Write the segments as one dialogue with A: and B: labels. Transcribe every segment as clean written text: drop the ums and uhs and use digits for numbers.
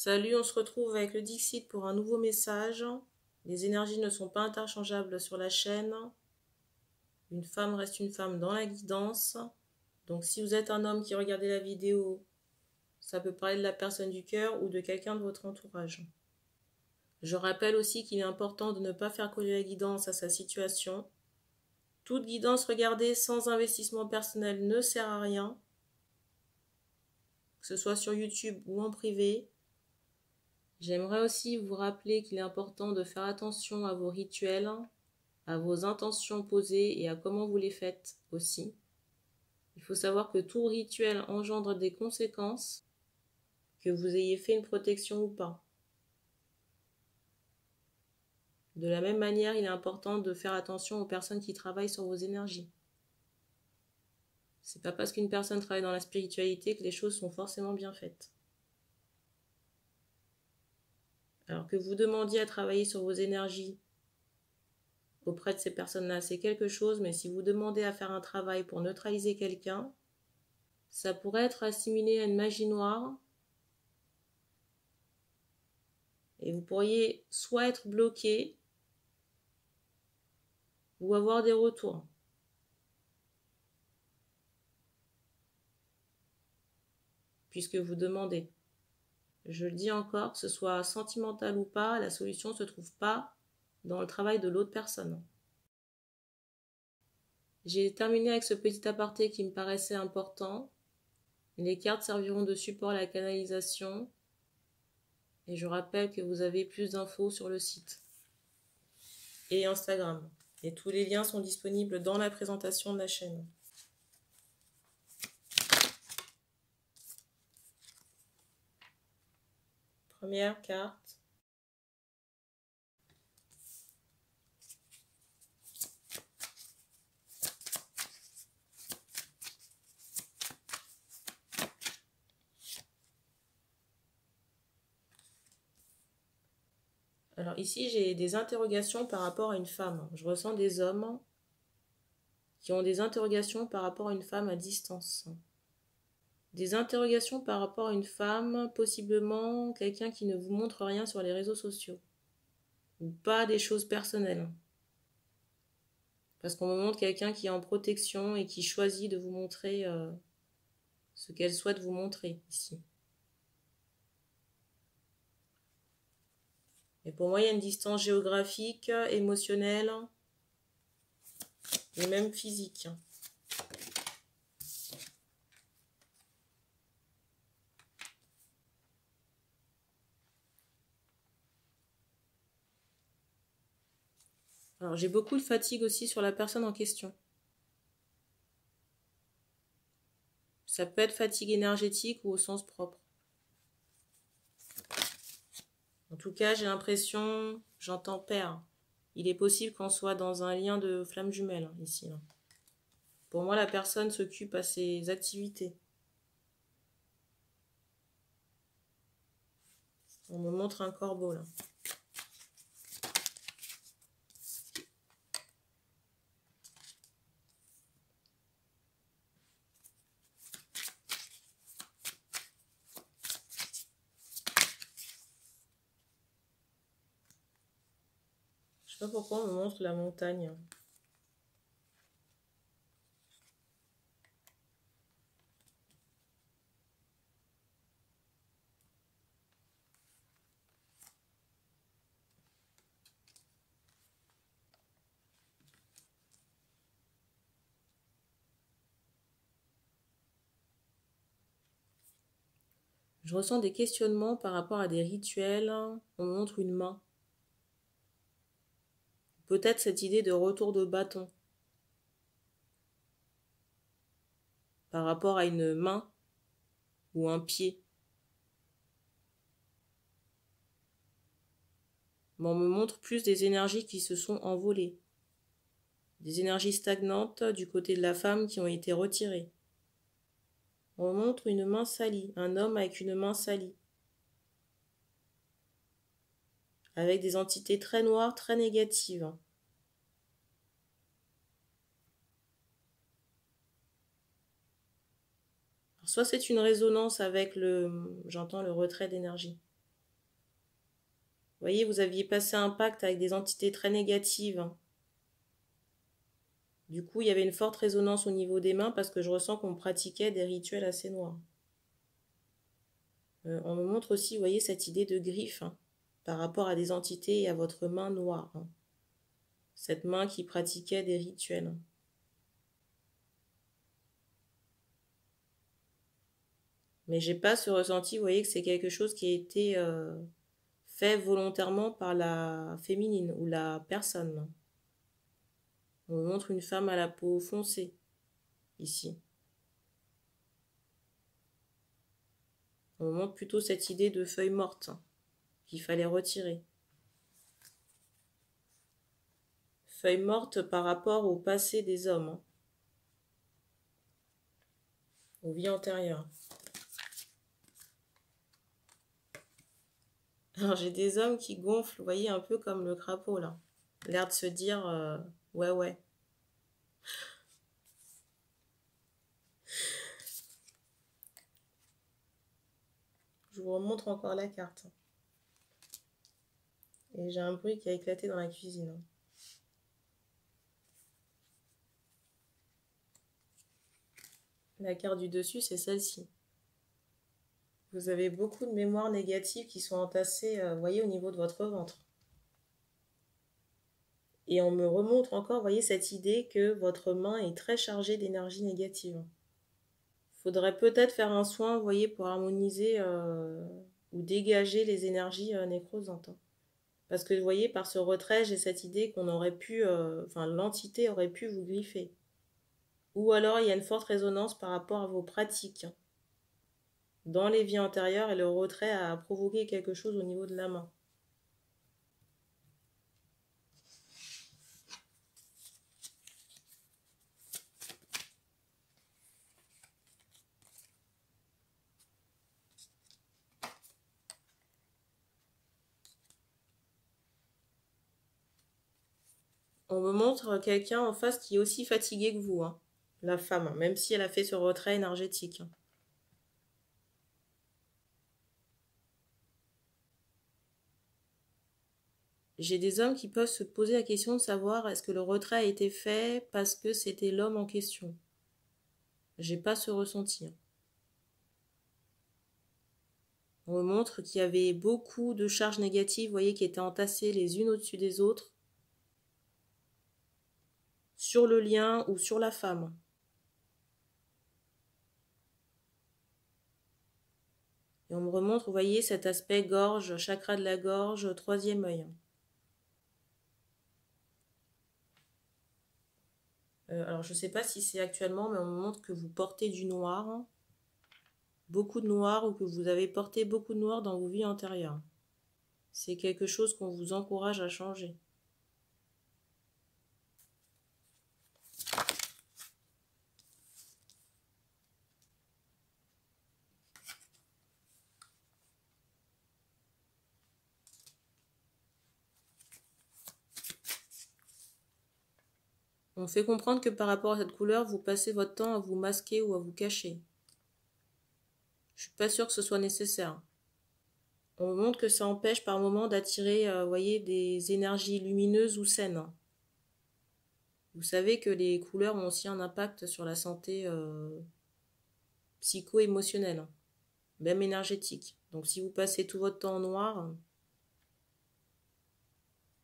A: Salut, on se retrouve avec le Dixit pour un nouveau message. Les énergies ne sont pas interchangeables sur la chaîne. Une femme reste une femme dans la guidance. Donc si vous êtes un homme qui regardez la vidéo, ça peut parler de la personne du cœur ou de quelqu'un de votre entourage. Je rappelle aussi qu'il est important de ne pas faire coller la guidance à sa situation. Toute guidance regardée sans investissement personnel ne sert à rien, que ce soit sur YouTube ou en privé. J'aimerais aussi vous rappeler qu'il est important de faire attention à vos rituels, à vos intentions posées et à comment vous les faites aussi. Il faut savoir que tout rituel engendre des conséquences, que vous ayez fait une protection ou pas. De la même manière, il est important de faire attention aux personnes qui travaillent sur vos énergies. C'est pas parce qu'une personne travaille dans la spiritualité que les choses sont forcément bien faites. Alors que vous demandiez à travailler sur vos énergies auprès de ces personnes-là, c'est quelque chose, mais si vous demandez à faire un travail pour neutraliser quelqu'un, ça pourrait être assimilé à une magie noire et vous pourriez soit être bloqué ou avoir des retours. Puisque vous demandez. Je le dis encore, que ce soit sentimental ou pas, la solution ne se trouve pas dans le travail de l'autre personne. J'ai terminé avec ce petit aparté qui me paraissait important. Les cartes serviront de support à la canalisation. Et je rappelle que vous avez plus d'infos sur le site et Instagram. Et tous les liens sont disponibles dans la présentation de la chaîne. Première carte. Alors ici, j'ai des interrogations par rapport à une femme. Je ressens des hommes qui ont des interrogations par rapport à une femme à distance. Des interrogations par rapport à une femme, possiblement quelqu'un qui ne vous montre rien sur les réseaux sociaux. Ou pas des choses personnelles. Parce qu'on me montre quelqu'un qui est en protection et qui choisit de vous montrer ce qu'elle souhaite vous montrer ici. Et pour moi, il y a une distance géographique, émotionnelle et même physique. Alors, j'ai beaucoup de fatigue aussi sur la personne en question. Ça peut être fatigue énergétique ou au sens propre. En tout cas, j'ai l'impression, j'entends père. Il est possible qu'on soit dans un lien de flamme jumelle, ici. Pour moi, la personne s'occupe à ses activités. On me montre un corbeau, là. Je sais pas pourquoi on me montre la montagne. Je ressens des questionnements par rapport à des rituels. On me montre une main. Peut-être cette idée de retour de bâton. Par rapport à une main ou un pied. Mais on me montre plus des énergies qui se sont envolées. Des énergies stagnantes du côté de la femme qui ont été retirées. On me montre une main salie, un homme avec une main salie. Avec des entités très noires, très négatives. Alors, soit c'est une résonance avec j'entends le retrait d'énergie. voyez, vous aviez passé un pacte avec des entités très négatives. Du coup, il y avait une forte résonance au niveau des mains parce que je ressens qu'on pratiquait des rituels assez noirs. On me montre aussi, vous voyez, cette idée de griffe par rapport à des entités et à votre main noire. Cette main qui pratiquait des rituels. Mais j'ai pas ce ressenti, vous voyez, que c'est quelque chose qui a été fait volontairement par la féminine ou la personne. On me montre une femme à la peau foncée, ici. On me montre plutôt cette idée de feuille morte qu'il fallait retirer. Feuille morte par rapport au passé des hommes, aux vies antérieures. Alors j'ai des hommes qui gonflent, vous voyez, un peu comme le crapaud là. L'air de se dire, ouais, ouais. Je vous remontre encore la carte. Et j'ai un bruit qui a éclaté dans la cuisine. La carte du dessus, c'est celle-ci. Vous avez beaucoup de mémoires négatives qui sont entassées, vous voyez, au niveau de votre ventre. Et on me remontre encore, vous voyez, cette idée que votre main est très chargée d'énergie négative. Il faudrait peut-être faire un soin, vous voyez, pour harmoniser ou dégager les énergies nécrosantes. Parce que, vous voyez, par ce retrait, j'ai cette idée qu'on aurait pu, l'entité aurait pu vous griffer. Ou alors, il y a une forte résonance par rapport à vos pratiques dans les vies antérieures et le retrait a provoqué quelque chose au niveau de la main. On me montre quelqu'un en face qui est aussi fatigué que vous, la femme, même si elle a fait ce retrait énergétique. J'ai des hommes qui peuvent se poser la question de savoir est-ce que le retrait a été fait parce que c'était l'homme en question. J'ai pas ce ressenti. On me montre qu'il y avait beaucoup de charges négatives, vous voyez, qui étaient entassées les unes au-dessus des autres, sur le lien ou sur la femme. Et on me remontre, vous voyez, cet aspect gorge, chakra de la gorge, troisième œil. Alors, je ne sais pas si c'est actuellement, mais on me montre que vous portez du noir, beaucoup de noir, ou que vous avez porté beaucoup de noir dans vos vies antérieures. C'est quelque chose qu'on vous encourage à changer. On fait comprendre que par rapport à cette couleur, vous passez votre temps à vous masquer ou à vous cacher. Je suis pas sûre que ce soit nécessaire. On me montre que ça empêche par moment d'attirer, voyez, des énergies lumineuses ou saines. Vous savez que les couleurs ont aussi un impact sur la santé psycho-émotionnelle, même énergétique. Donc si vous passez tout votre temps en noir,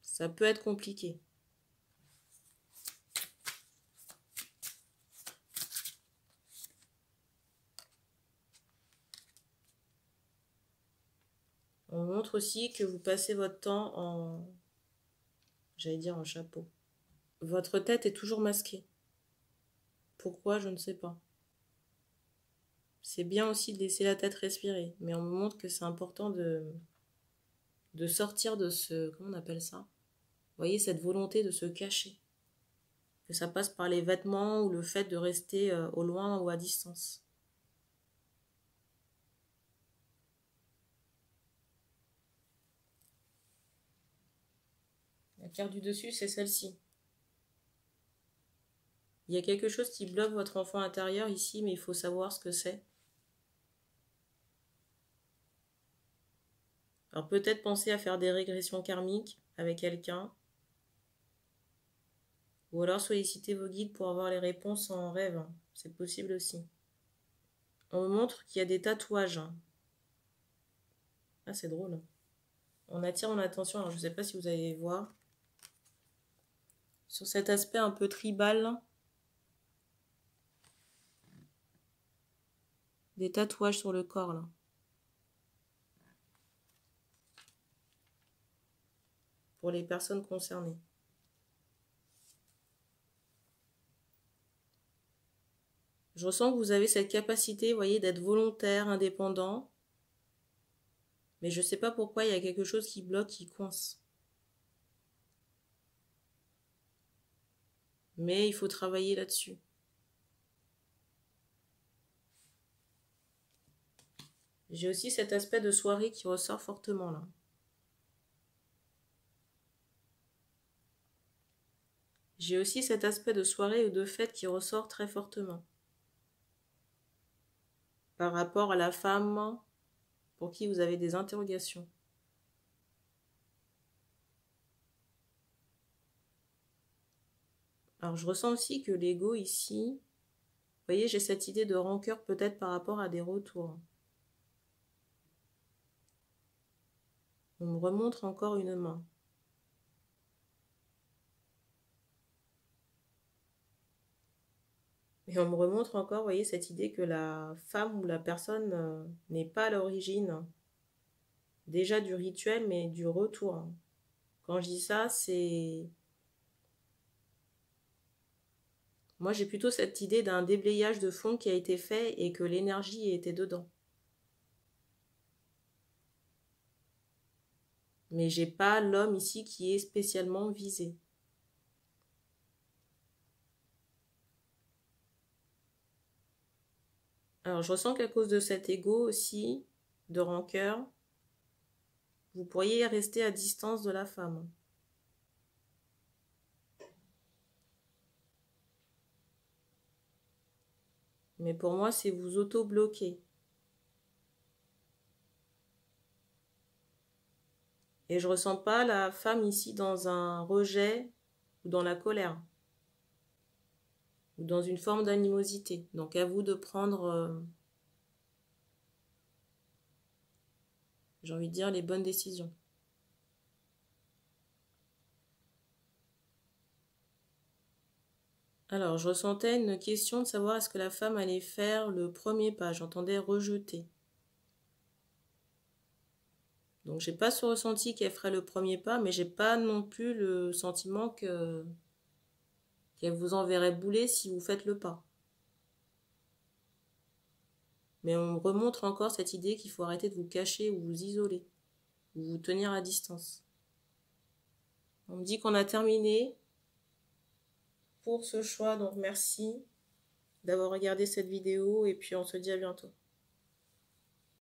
A: ça peut être compliqué. On montre aussi que vous passez votre temps en, j'allais dire en chapeau. Votre tête est toujours masquée. Pourquoi, je ne sais pas. C'est bien aussi de laisser la tête respirer, mais on me montre que c'est important de sortir de ce, comment on appelle ça? Vous voyez, cette volonté de se cacher. Que ça passe par les vêtements ou le fait de rester au loin ou à distance. La carte du dessus, c'est celle-ci. Il y a quelque chose qui bloque votre enfant intérieur ici, mais il faut savoir ce que c'est. Alors peut-être penser à faire des régressions karmiques avec quelqu'un. Ou alors solliciter vos guides pour avoir les réponses en rêve. C'est possible aussi. On me montre qu'il y a des tatouages. Ah, c'est drôle. On attire mon attention. Alors je ne sais pas si vous allez voir. Sur cet aspect un peu tribal. Des tatouages sur le corps là. Pour les personnes concernées. Je ressens que vous avez cette capacité, vous voyez, d'être volontaire, indépendant. Mais je ne sais pas pourquoi il y a quelque chose qui bloque, qui coince. Mais il faut travailler là-dessus. J'ai aussi cet aspect de soirée qui ressort fortement là. J'ai aussi cet aspect de soirée ou de fête qui ressort très fortement. Par rapport à la femme pour qui vous avez des interrogations. Alors je ressens aussi que l'ego ici, vous voyez, j'ai cette idée de rancœur peut-être par rapport à des retours. On me remontre encore une main. Et on me remontre encore, vous voyez, cette idée que la femme ou la personne n'est pas à l'origine déjà du rituel, mais du retour. Quand je dis ça, c'est... Moi, j'ai plutôt cette idée d'un déblayage de fond qui a été fait et que l'énergie était dedans. Mais j'ai pas l'homme ici qui est spécialement visé. Alors, je ressens qu'à cause de cet ego aussi, de rancœur, vous pourriez rester à distance de la femme. Mais pour moi, c'est vous auto-bloquer. Et je ressens pas la femme ici dans un rejet ou dans la colère. Ou dans une forme d'animosité. Donc à vous de prendre, j'ai envie de dire, les bonnes décisions. Alors, je ressentais une question de savoir est-ce que la femme allait faire le premier pas. J'entendais rejeter. Donc, j'ai pas ce ressenti qu'elle ferait le premier pas, mais j'ai pas non plus le sentiment qu'elle vous enverrait bouler si vous faites le pas. Mais on me remontre encore cette idée qu'il faut arrêter de vous cacher ou vous isoler, ou vous tenir à distance. On me dit qu'on a terminé pour ce choix, donc merci d'avoir regardé cette vidéo et puis on se dit à bientôt.